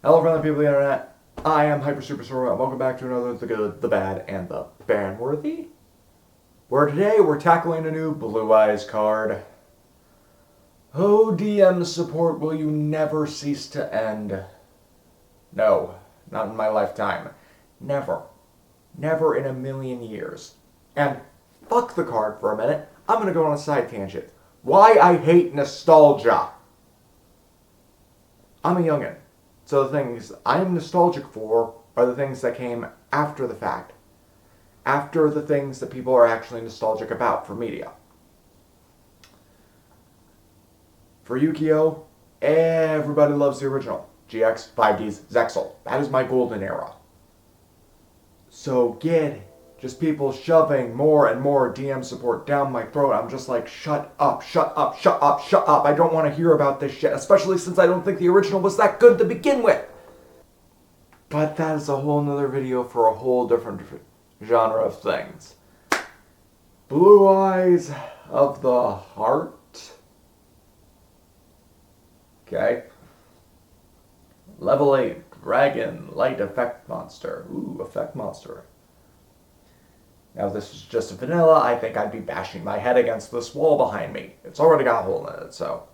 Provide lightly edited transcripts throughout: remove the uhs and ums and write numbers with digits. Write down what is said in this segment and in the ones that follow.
Hello, friendly people of the internet. I am Hyper Super Sora, and welcome back to another The Good, the Bad, and the Banworthy. Where today we're tackling a new Blue Eyes card. Oh, DM support, will you never cease to end? No, not in my lifetime. Never. Never in a million years. And fuck the card for a minute. I'm gonna go on a side tangent. Why I hate nostalgia. I'm a youngin'. So the things I'm nostalgic for are the things that came after the fact. After the things that people are actually nostalgic about for media. For Yu-Gi-Oh!, everybody loves the original. GX, 5Ds, Zexal. That is my golden era. So just people shoving more and more DM support down my throat. I'm just like, shut up, shut up, shut up, shut up. I don't want to hear about this shit, especially since I don't think the original was that good to begin with. But that is a whole nother video for a whole different genre of things. Blue Eyes of the Heart. Okay. Level 8, Dragon, Light Effect Monster. Ooh, Effect Monster. Now, if this was just a vanilla, I think I'd be bashing my head against this wall behind me. It's already got a hole in it, so.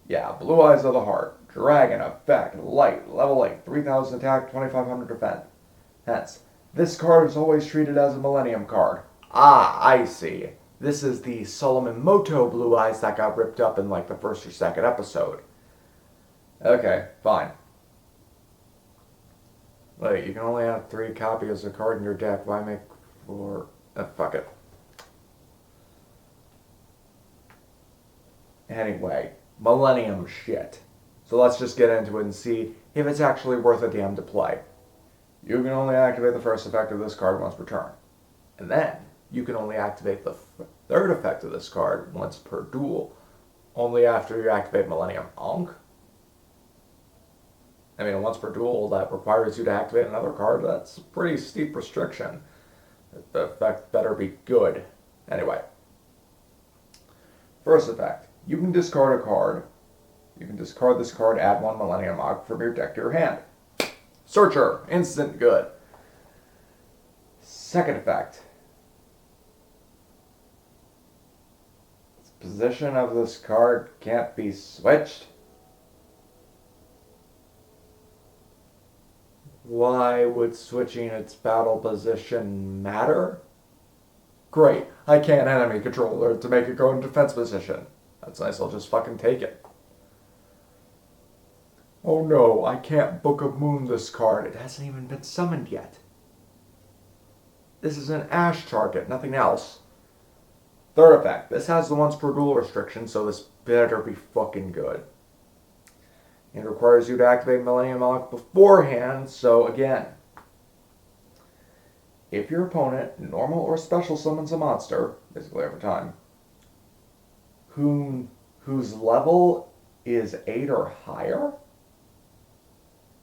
Yeah, Blue Eyes of the Heart. Dragon, Effect, Light, Level 8, 3000 attack, 2500 defense. Hence, this card is always treated as a Millennium card. Ah, I see. This is the Solomon Moto Blue Eyes that got ripped up in like the first or second episode. Okay, fine. Wait, you can only have 3 copies of a card in your deck. Why make 4? Fuck it. Anyway, Millennium shit. So let's just get into it and see if it's actually worth a damn to play. You can only activate the first effect of this card once per turn. And then, you can only activate the third effect of this card once per duel. Only after you activate Millennium Ankh. I mean, once per duel, that requires you to activate another card. That's a pretty steep restriction. The effect better be good. Anyway. First effect. You can discard a card. You can discard this card, add 1 Millennium Ankh from your deck to your hand. Searcher. Instant good. Second effect. The position of this card can't be switched. Why would switching its battle position matter? Great, I can't enemy controller to make it go in defense position. That's nice, I'll just fucking take it. Oh no, I can't Book of Moon this card. It hasn't even been summoned yet. This is an Ash target, nothing else. Third effect, this has the once per duel restriction, so this better be fucking good. It requires you to activate Millennium Ankh beforehand, so again, if your opponent normal or special summons a monster, basically every time, whose level is 8 or higher,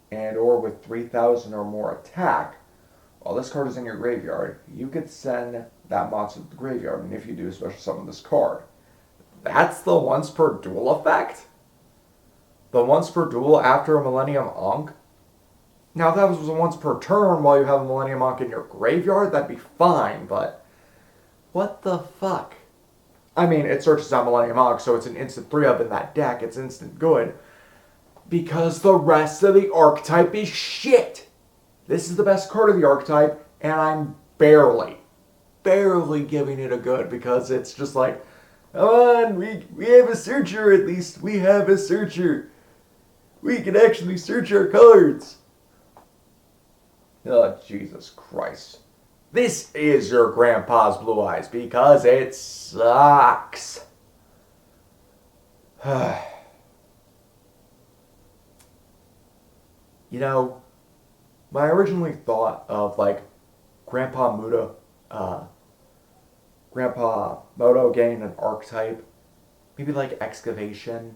and or with 3000 or more attack, while this card is in your graveyard, you could send that monster to the graveyard, and if you do, special summon this card. That's the once per duel effect? The once per duel after a Millennium Ankh? Now, if that was a once per turn while you have a Millennium Ankh in your graveyard, that'd be fine, but what the fuck? I mean, it searches out Millennium Ankh, so it's an instant 3-up in that deck. It's instant good. Because the rest of the archetype is shit. This is the best card of the archetype, and I'm barely giving it a good because it's just like, come on, we have a searcher at least. We have a searcher. We can actually search our cards. Oh, Jesus Christ. This is your grandpa's Blue Eyes because it sucks. You know, when I originally thought of like Grandpa Moto getting an archetype, maybe like excavation,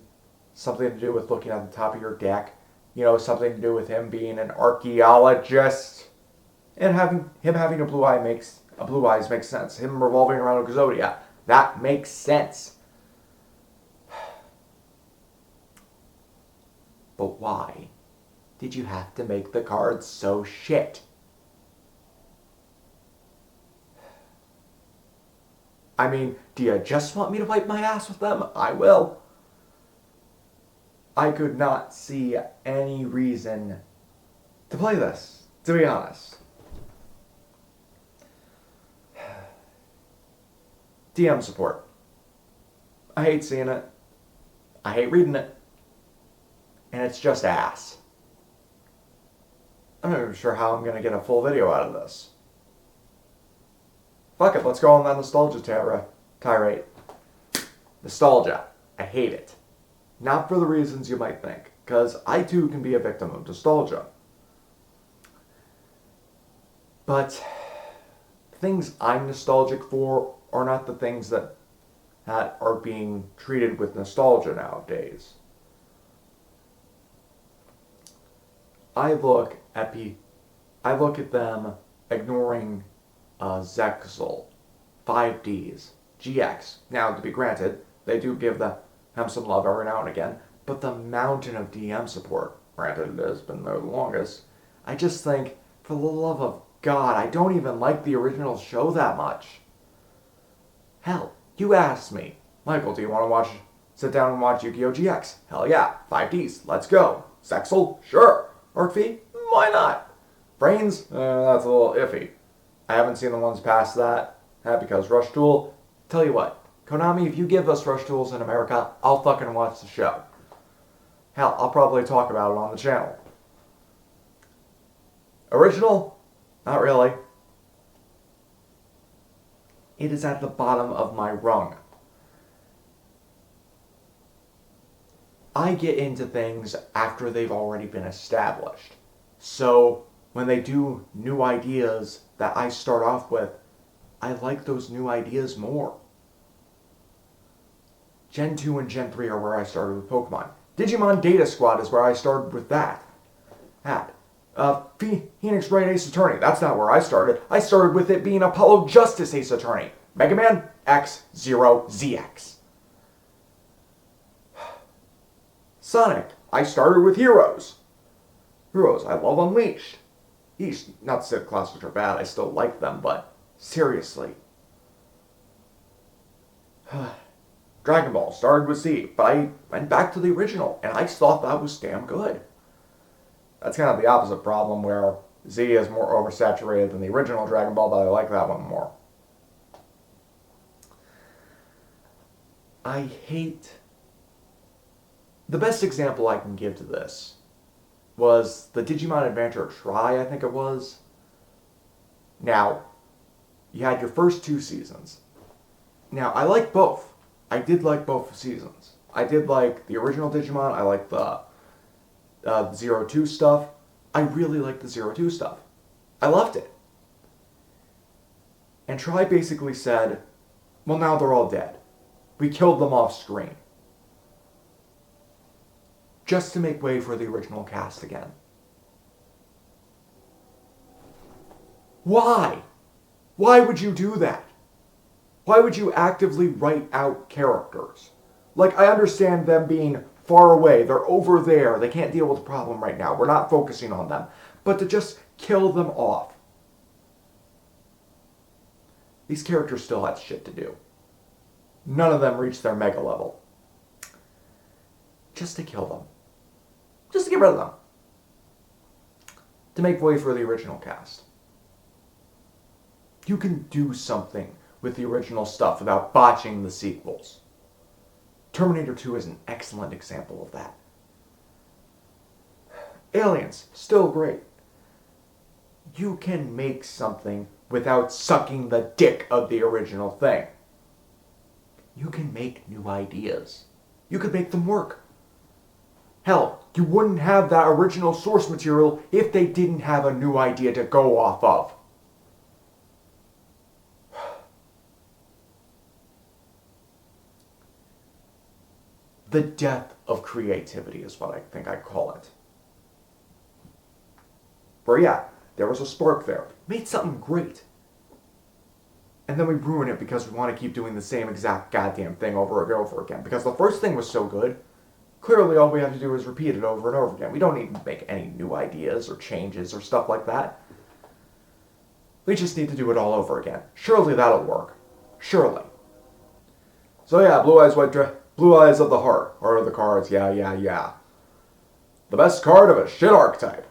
something to do with looking at the top of your deck, you know, something to do with him being an archaeologist, and having a blue eyes makes sense. Him revolving around Exodia, that makes sense. But why? did you have to make the cards so shit? I mean, do you just want me to wipe my ass with them? I will. I could not see any reason to play this, to be honest. DM support. I hate seeing it. I hate reading it. And it's just ass. I'm not even sure how I'm going to get a full video out of this. Fuck it, let's go on that nostalgia tirade. Nostalgia. I hate it. Not for the reasons you might think, because I too can be a victim of nostalgia. But things I'm nostalgic for are not the things that are being treated with nostalgia nowadays. I look at them ignoring Zexal, 5Ds, GX. Now, to be granted, they do give them some love every now and again, but the mountain of DM support, granted it has been there the longest, I just think, for the love of God, I don't even like the original show that much. Hell, you asked me, Michael, do you want to sit down and watch Yu-Gi-Oh! GX? Hell yeah, 5Ds, let's go. Zexal? Sure. Arc-V? Why not? Brains? That's a little iffy. I haven't seen the ones past that, because Rush Duel, tell you what, Konami, if you give us Rush Duels in America, I'll fucking watch the show. Hell, I'll probably talk about it on the channel. Original? Not really. It is at the bottom of my rung. I get into things after they've already been established. So, when they do new ideas that I start off with, I like those new ideas more. Gen 2 and Gen 3 are where I started with Pokemon. Digimon Data Squad is where I started with that. Phoenix Wright Ace Attorney, that's not where I started. I started with it being Apollo Justice Ace Attorney. Mega Man X0ZX. Sonic, I started with Heroes. Heroes, I love Unleashed. Not to say the classics are bad, I still like them, but seriously. Dragon Ball started with Z, but I went back to the original, and I thought that was damn good. That's kind of the opposite problem, where Z is more oversaturated than the original Dragon Ball, but I like that one more. I hate... The best example I can give to this was the Digimon Adventure Tri, I think it was. Now, you had your first 2 seasons. Now, I like both. I did like both seasons. I did like the original Digimon. I liked the 0-2 stuff. I really liked the 0-2 stuff. I loved it. And Tri basically said, well, now they're all dead. We killed them off screen. Just to make way for the original cast again. Why? Why would you do that? Why would you actively write out characters? Like, I understand them being far away. They're over there. They can't deal with the problem right now. We're not focusing on them. But to just kill them off. These characters still had shit to do. None of them reached their mega level. Just to kill them. Just to get rid of them. To make way for the original cast. You can do something with the original stuff without botching the sequels. Terminator 2 is an excellent example of that. Aliens, still great. You can make something without sucking the dick of the original thing. You can make new ideas. You can make them work. Hell, you wouldn't have that original source material if they didn't have a new idea to go off of. The death of creativity is what I think I'd call it. Where yeah, there was a spark there. Made something great. And then we ruin it because we want to keep doing the same exact goddamn thing over and over again. Because the first thing was so good, Clearly, all we have to do is repeat it over and over again. We don't need to make any new ideas or changes or stuff like that. We just need to do it all over again. Surely that'll work. Surely. So yeah, Blue Eyes of the Heart. Or the cards, yeah. The best card of a shit archetype.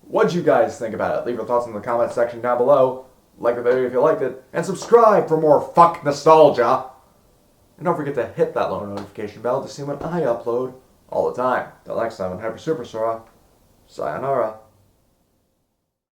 What'd you guys think about it? Leave your thoughts in the comment section down below. Like the video if you liked it. And subscribe for more fuck nostalgia. And don't forget to hit that little notification bell to see when I upload all the time. Till next time, in Hyper Super Sora. Sayonara.